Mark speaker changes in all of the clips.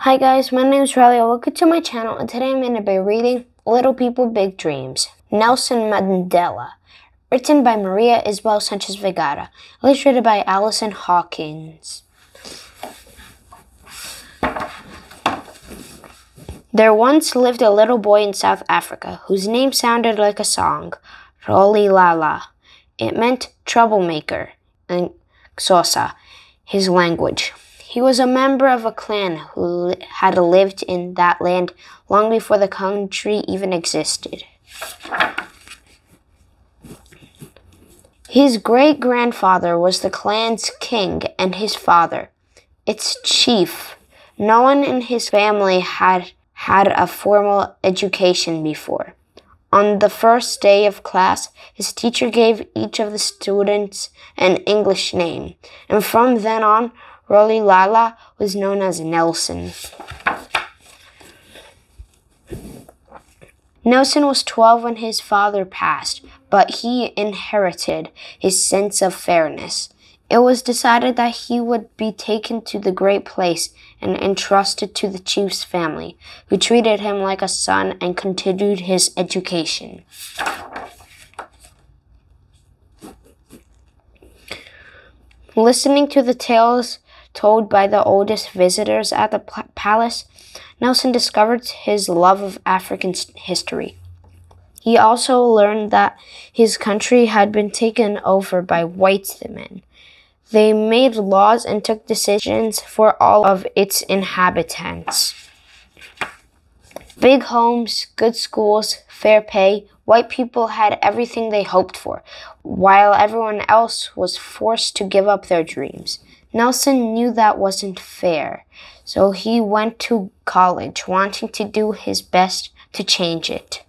Speaker 1: Hi guys, my name is Relja. Welcome to my channel, and today I'm going to be reading Little People, Big Dreams, Nelson Mandela, written by Maria Isabel Sanchez Vegara, illustrated by Allison Hawkins. There once lived a little boy in South Africa whose name sounded like a song, Relja. It meant troublemaker in Xhosa, his language. He was a member of a clan who had lived in that land long before the country even existed. His great-grandfather was the clan's king and his father, its chief. No one in his family had had a formal education before. On the first day of class, his teacher gave each of the students an English name, and from then on, Relja was known as Nelson. Nelson was 12 when his father passed, but he inherited his sense of fairness. It was decided that he would be taken to the great place and entrusted to the chief's family, who treated him like a son and continued his education. Listening to the tales told by the oldest visitors at the palace, Nelson discovered his love of African history. He also learned that his country had been taken over by white men. They made laws and took decisions for all of its inhabitants. Big homes, good schools, fair pay. White people had everything they hoped for, while everyone else was forced to give up their dreams. Nelson knew that wasn't fair, so he went to college, wanting to do his best to change it.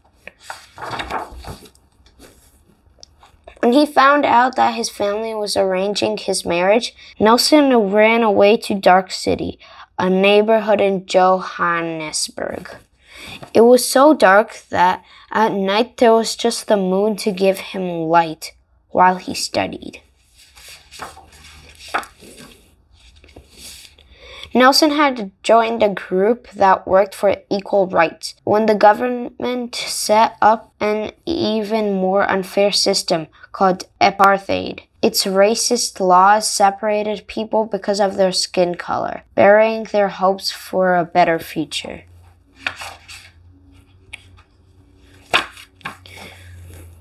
Speaker 1: When he found out that his family was arranging his marriage, Nelson ran away to Dark City, a neighborhood in Johannesburg. It was so dark that at night there was just the moon to give him light while he studied. Nelson had joined a group that worked for equal rights when the government set up an even more unfair system called apartheid. Its racist laws separated people because of their skin color, burying their hopes for a better future.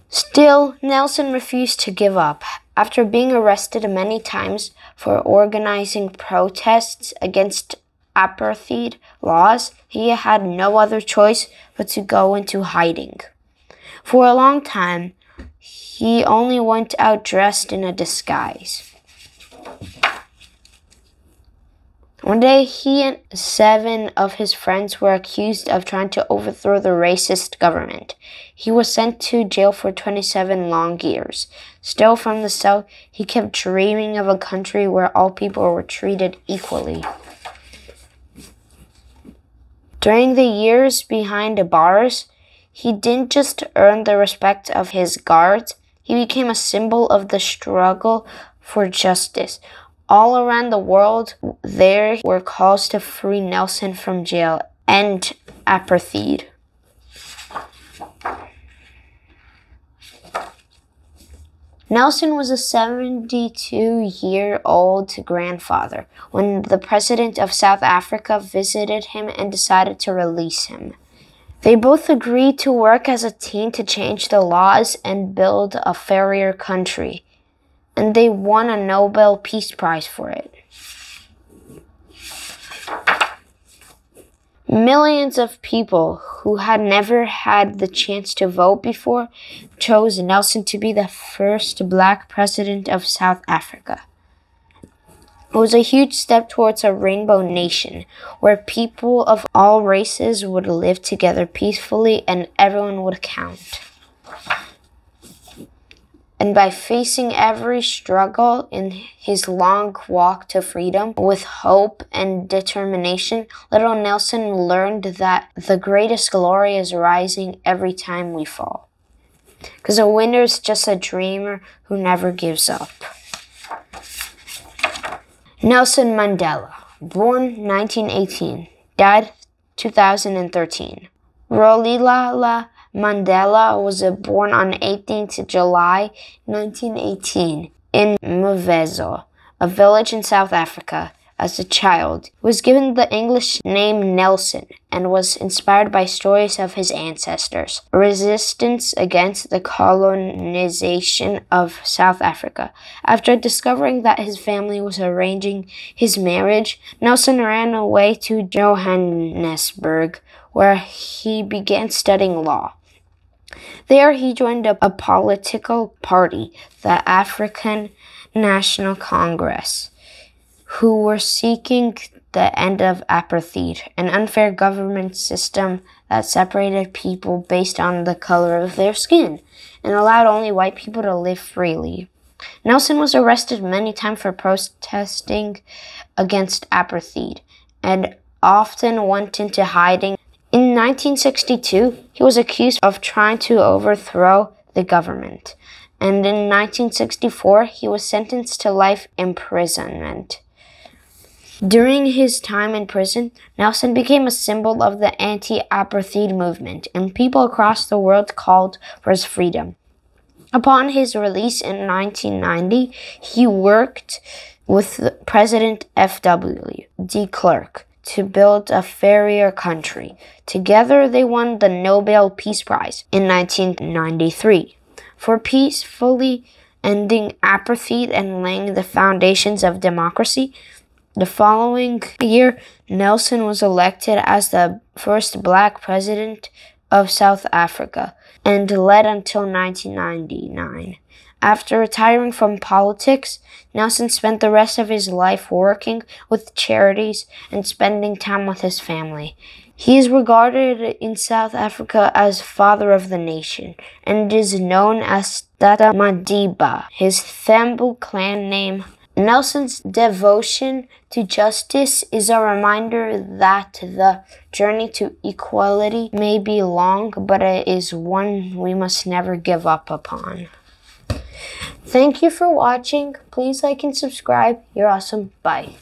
Speaker 1: Still, Nelson refused to give up. After being arrested many times for organizing protests against apartheid laws, he had no other choice but to go into hiding. For a long time, he only went out dressed in a disguise. One day, he and 7 of his friends were accused of trying to overthrow the racist government. He was sent to jail for 27 long years. Still from the cell, he kept dreaming of a country where all people were treated equally. During the years behind the bars, he didn't just earn the respect of his guards, he became a symbol of the struggle for justice. All around the world, there were calls to free Nelson from jail and apartheid. Nelson was a 72-year-old grandfather when the president of South Africa visited him and decided to release him. They both agreed to work as a team to change the laws and build a fairer country, and they won a Nobel Peace Prize for it. Millions of people who had never had the chance to vote before chose Nelson to be the first black president of South Africa. It was a huge step towards a rainbow nation where people of all races would live together peacefully and everyone would count. And by facing every struggle in his long walk to freedom with hope and determination, little Nelson learned that the greatest glory is rising every time we fall. Because a winner is just a dreamer who never gives up. Nelson Mandela, born 1918, died 2013. Relja Mandela was born on 18th July 1918 in Mvezo, a village in South Africa. As a child, he was given the English name Nelson and was inspired by stories of his ancestors' resistance against the colonization of South Africa. After discovering that his family was arranging his marriage, Nelson ran away to Johannesburg, where he began studying law. There he joined a political party, the African National Congress, who were seeking the end of apartheid, an unfair government system that separated people based on the color of their skin and allowed only white people to live freely. Nelson was arrested many times for protesting against apartheid and often went into hiding. In 1962, he was accused of trying to overthrow the government, and in 1964, he was sentenced to life imprisonment. During his time in prison, Nelson became a symbol of the anti-apartheid movement, and people across the world called for his freedom. Upon his release in 1990, he worked with President F.W. de Klerk to build a fairer country. Together, they won the Nobel Peace Prize in 1993 for peacefully ending apartheid and laying the foundations of democracy. The following year, Nelson was elected as the first black president of South Africa and led until 1999. After retiring from politics, Nelson spent the rest of his life working with charities and spending time with his family. He is regarded in South Africa as father of the nation and is known as Tata Madiba, his Thembu clan name. Nelson's devotion to justice is a reminder that the journey to equality may be long, but it is one we must never give up upon. Thank you for watching. Please like and subscribe. You're awesome. Bye.